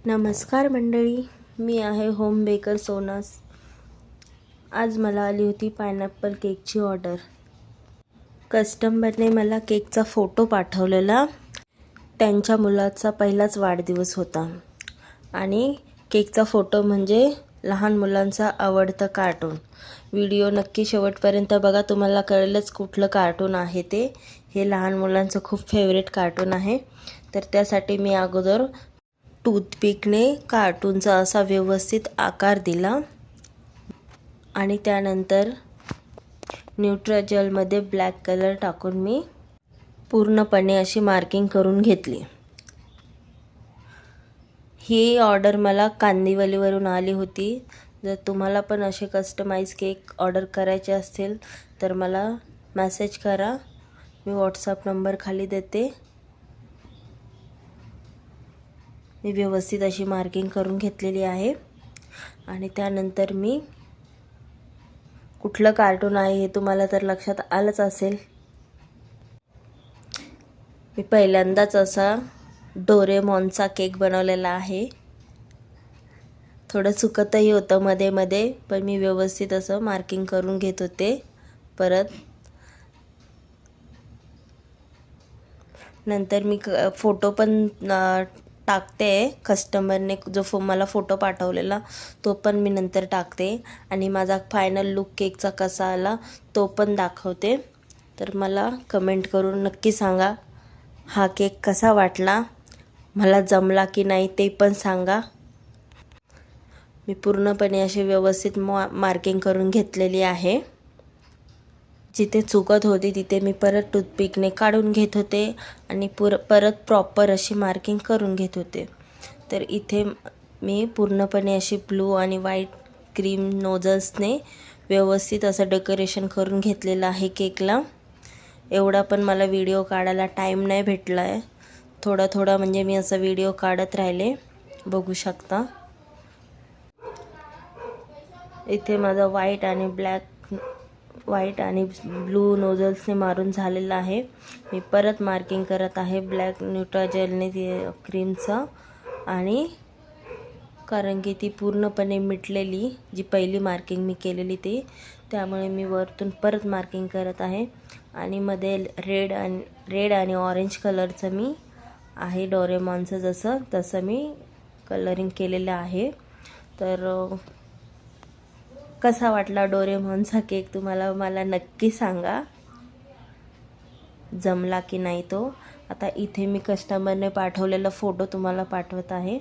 नमस्कार मंडळी, मी आहे होम बेकर सोनास। आज मला आली होती पायनॅपल केकची ऑर्डर। कस्टमरने मला केकचा फोटो पाठवलेला। त्यांच्या मुलाचा पहिलाच वाढदिवस होता आणि केकचा फोटो म्हणजे लहान मुलांचा आवडता कार्टून। व्हिडिओ नक्की शेवटपर्यंत बघा, तुम्हाला कळेलच कुठलं कार्टून आहे ते। हे लहान मुलांचं खूप फेवरेट कार्टून आहे। तर त्यासाठी मी अगोदर टूथपिकने कार्टूनचा असा व्यवस्थित आकार दिला आणि त्यानंतर न्यूट्राजेलमध्ये ब्लॅक कलर टाकून मी पूर्णपणे अशी मार्किंग करून घेतली। ही ऑर्डर मला कांदिवलीवरून आली होती। जर तुम्हाला पण असे कस्टमाइज केक ऑर्डर करायचे असतील तर मला मेसेज करा, मी व्हॉट्सअप नंबर खाली देते। मी व्यवस्थित अशी मार्किंग करून घेतलेली आहे आणि त्यानंतर मी कुठलं कार्टून आहे हे तुम्हाला तर लक्षात आलंच असेल। मी पहिल्यांदाच असा डोरेमॉनचा केक बनवलेला आहे। थोडं चुकतही होतं मध्ये मध्ये, पण मी व्यवस्थित असं मार्किंग करून घेत होते। परत नंतर मी फोटो पण टाकते। कस्टमरने जो मला फोटो पाठवलेला तो पण मी नंतर टाकते आणि माझा फायनल लुक केकचा कसा आला तो पण दाखवते। तर मला कमेंट करून नक्की सांगा हा केक कसा वाटला, मला जमला की नाही ते पण सांगा। मी पूर्णपणे अशी व्यवस्थित मार्किंग करून घेतलेली आहे। जिथे चुकत होती तिथे मी परत टूथपिकने काढून घेत होते आणि परत प्रॉपर अशी मार्किंग करून घेत होते। तर इथे मी पूर्णपणे अशी ब्लू आणि व्हाईट क्रीम नोझल्सने व्यवस्थित असं डेकोरेशन करून घेतलेलं आहे केकला। एवढा पण मला व्हिडिओ काढायला टाईम नाही भेटला आहे। थोडा म्हणजे मी असा व्हिडिओ काढत राहिले, बघू शकता। इथे माझा व्हाईट आणि ब्लू नोझल्सने मारून झालेला आहे। मी परत मार्किंग करत आहे ब्लॅक न्यूट्राजेलने क्रीमचा, आणि कारण की ती पूर्णपणे मिटलेली जी पहिली मार्किंग मी केलेली ती, त्यामुळे मी वरतून परत मार्किंग करत आहे। आणि मध्ये रेड आणि ऑरेंज कलरचं मी आहे डोरेमॉनचं तसं मी कलरिंग केलेलं आहे। तर कसा वाटला डोरेमॉनचा केक तुम्हाला मला नक्की सांगा, जमला की नाही तो। आता इथे मी कस्टमरने पाठवलेला फोटो तुम्हाला पाठवत आहे।